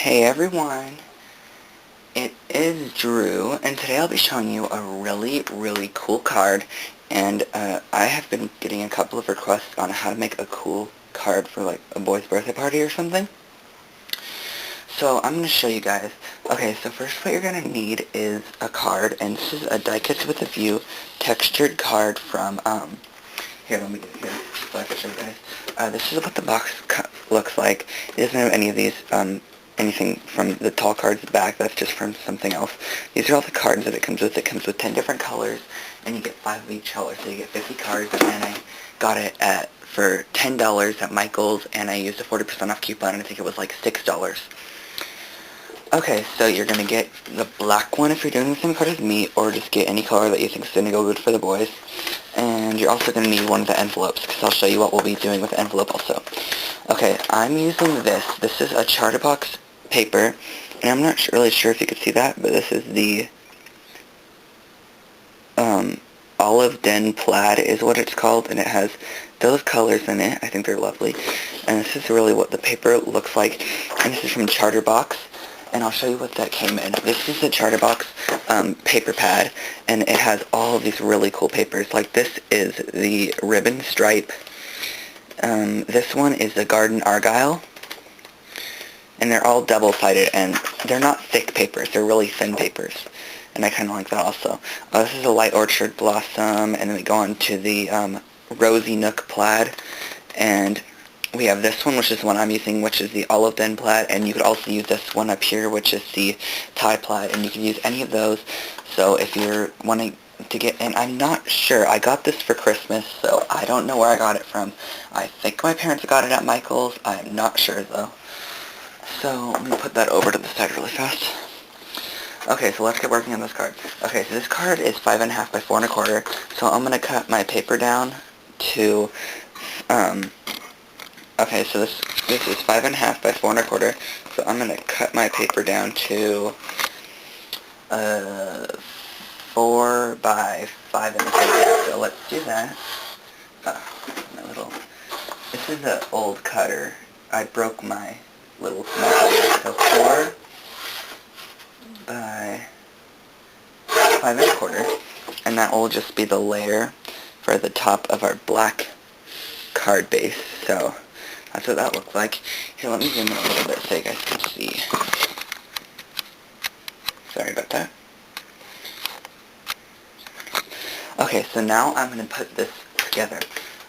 Hey everyone, it is Drew, and today I'll be showing you a really cool card, and I have been getting a couple of requests on how to make a cool card for like a boy's birthday party or something. So I'm going to show you guys. Okay, so first what you're going to need is a card, and this is a die-cut with a view textured card from, here, let me get it here so I can show you guys. This is what the box looks like. It doesn't have any of these, anything from the tall cards back. That's just from something else. These are all the cards that it comes with. It comes with 10 different colors, and you get 5 of each color. So you get 50 cards, and I got it for $10 at Michael's, and I used a 40% off coupon, and I think it was like $6. Okay, so you're going to get the black one if you're doing the same card as me, or just get any color that you think is going to go good for the boys. And you're also going to need one of the envelopes, because I'll show you what we'll be doing with the envelope also. Okay, I'm using this. This is a Cardofmyeye paper, and I'm not really sure if you can see that, but this is the olive den plaid is what it's called, and it has those colors in it. I think they're lovely. And this is really what the paper looks like, and this is from Cardofmyeye. And I'll show you what that came in. This is the Cardofmyeye paper pad, and it has all of these really cool papers. Like this is the ribbon stripe. This one is the garden argyle. And they're all double-sided, and they're not thick papers. They're really thin papers. And I kind of like that also. This is a light orchard blossom, and then we go on to the rosy nook plaid. And we have this one, which is the one I'm using, which is the olive den plaid, and you could also use this one up here, which is the tie plaid, and you can use any of those. So if you're wanting to get, and I'm not sure, I got this for Christmas, so I don't know where I got it from. I think my parents got it at Michael's. I'm not sure though. So let me put that over to the side really fast. Okay, so let's get working on this card. Okay, so this card is 5.5 by 4 1/4. So I'm gonna cut my paper down to okay, so this is 5.5 by 4 1/4. So I'm gonna cut my paper down to 4 by 5 1/4. So let's do that. This is an old cutter. I broke my little small cutter. So 4 by 5 1/4, and that will just be the layer for the top of our black card base. So that's what that looks like. Here, let me zoom in a little bit so you guys can see. Sorry about that. Okay, so now I'm going to put this together.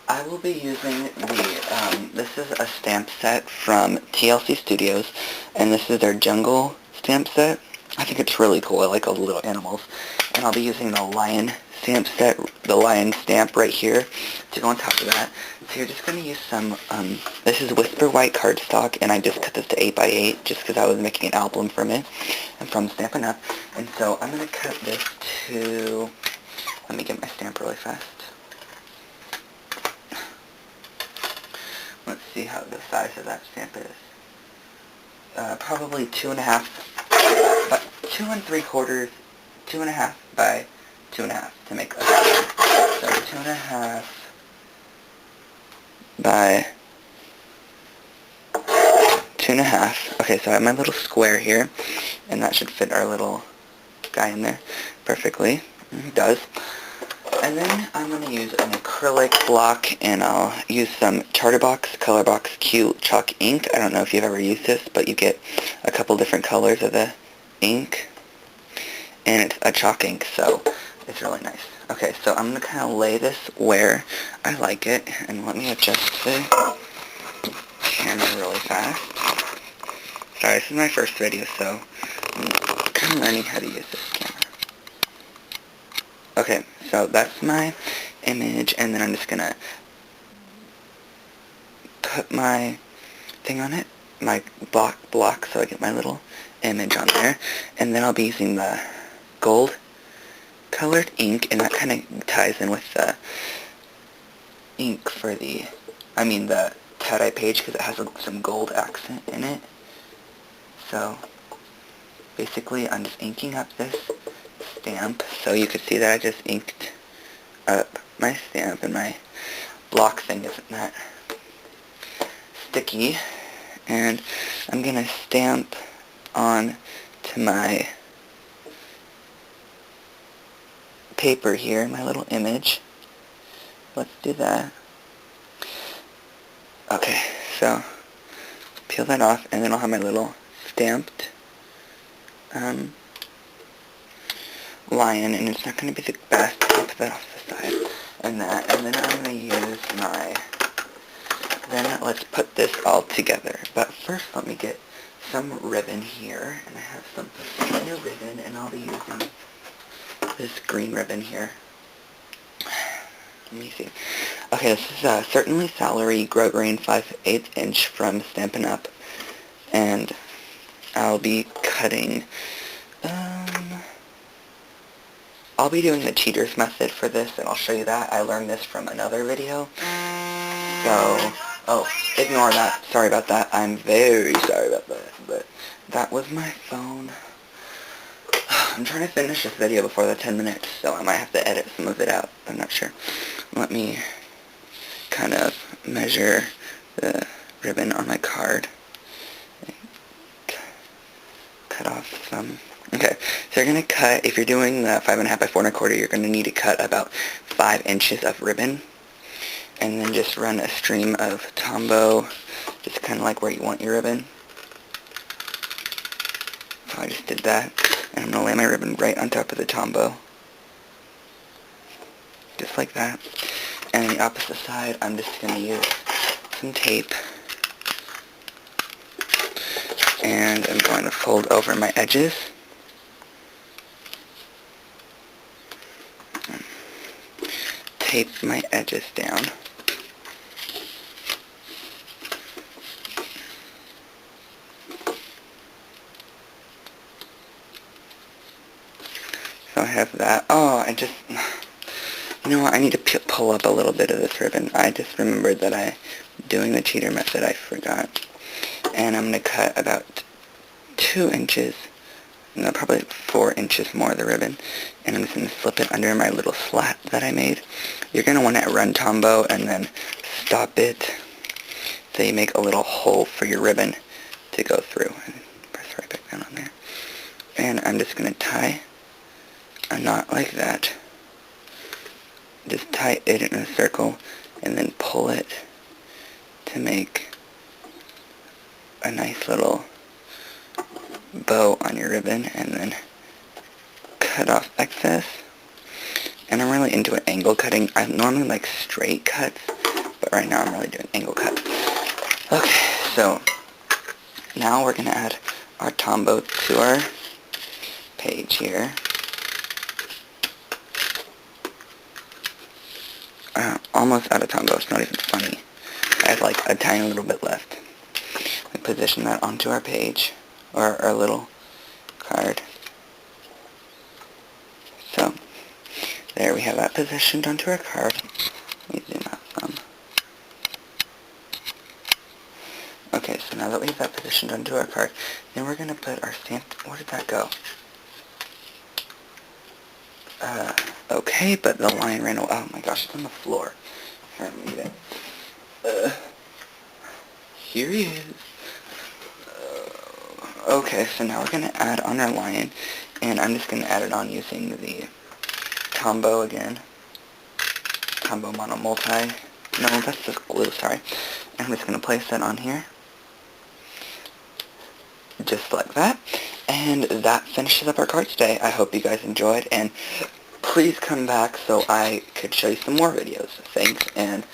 I will be using the, this is a stamp set from TLC Studios, and this is their jungle stamp set. I think it's really cool. I like all the little animals. And I'll be using the lion stamp set, the lion stamp right here to go on top of that. So you're just going to use some, this is Whisper White cardstock, and I just cut this to 8 by 8 just because I was making an album from it and from Stampin' Up. And so I'm going to cut this to, let me get my stamp really fast. Let's see how the size of that stamp is. Probably 2.5, but 2 3/4, 2.5 by 2.5 to make that. So 2.5 by 2.5. Okay, so I have my little square here, and that should fit our little guy in there perfectly. It does. And then I'm going to use an acrylic block, and I'll use some Cardofmyeye Colorbox Q chalk ink. I don't know if you've ever used this, but you get a couple different colors of the ink, and it's a chalk ink, so it's really nice. Okay, so I'm going to kind of lay this where I like it, and let me adjust the camera really fast. Sorry, this is my first video, so I'm kind of learning how to use this camera. Okay, so that's my image, and then I'm just going to put my thing on it, my block, so I get my little image on there, and then I'll be using the gold colored ink, and that kind of ties in with the ink for the, the tie-dye page, because it has some gold accent in it. So basically I'm just inking up this stamp, so you can see that I just inked up my stamp, and my block thing isn't that sticky. And I'm going to stamp on to my paper here, my little image. Let's do that. Okay, so peel that off, and then I'll have my little stamped lion, and it's not going to be the best. I'll put that off the side, and then I'm going to use my, then let's put this all together. But first, let me get some ribbon here, and I have some new ribbon, and I'll be using this green ribbon here. Let me see. Okay, this is certainly celery grosgrain 5/8 inch from Stampin' Up, and I'll be cutting. I'll be doing the cheater's method for this, and I'll show you that. I learned this from another video. So, oh, ignore that. Sorry about that. I'm very sorry about that. But that was my phone. I'm trying to finish this video before the 10 minutes, so I might have to edit some of it out. I'm not sure. Let me kind of measure the ribbon on my card. Cut off some. Okay, so you're going to cut, if you're doing the 5.5 by 4 1/4, you're going to need to cut about 5 inches of ribbon. And then just run a stream of tombo, just kind of like where you want your ribbon. So I just did that. And I'm going to lay my ribbon right on top of the tombo. Just like that. And on the opposite side, I'm just going to use some tape. And I'm going to fold over my edges. Tape my edges down. So I have that. Oh, I just, you know what, I need to pull up a little bit of this ribbon. I just remembered that doing the cheater method, I forgot. And I'm going to cut about 2 inches, no, probably 4 inches more of the ribbon. And I'm just going to slip it under my little slat that I made. You're going to want to run tombo and then stop it so you make a little hole for your ribbon to go through. And press right back down on there. And I'm just going to tie a knot like that. Just tie it in a circle and then pull it to make a nice little bow on your ribbon, and then cut off excess. And I'm really into an angle cutting. I normally like straight cuts, but right now I'm really doing angle cuts. Okay, so now we're going to add our tombo to our page here. Almost out of tombo, it's not even funny. I have like a tiny little bit left. We position that onto our page, or our little card. So, there we have that positioned onto our card. Let me zoom out some. Okay, so now that we have that positioned onto our card, then we're going to put our stamp. Where did that go? Okay, but the line ran away. Oh my gosh, it's on the floor. Here, let me get it. Here he is. Okay, so now we're going to add on our lion, and I'm just going to add it on using the tombo again. Tombo mono multi. No, that's just glue, sorry. And I'm just going to place that on here. Just like that. And that finishes up our card today. I hope you guys enjoyed, and please come back so I could show you some more videos. Thanks, and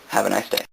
have a nice day.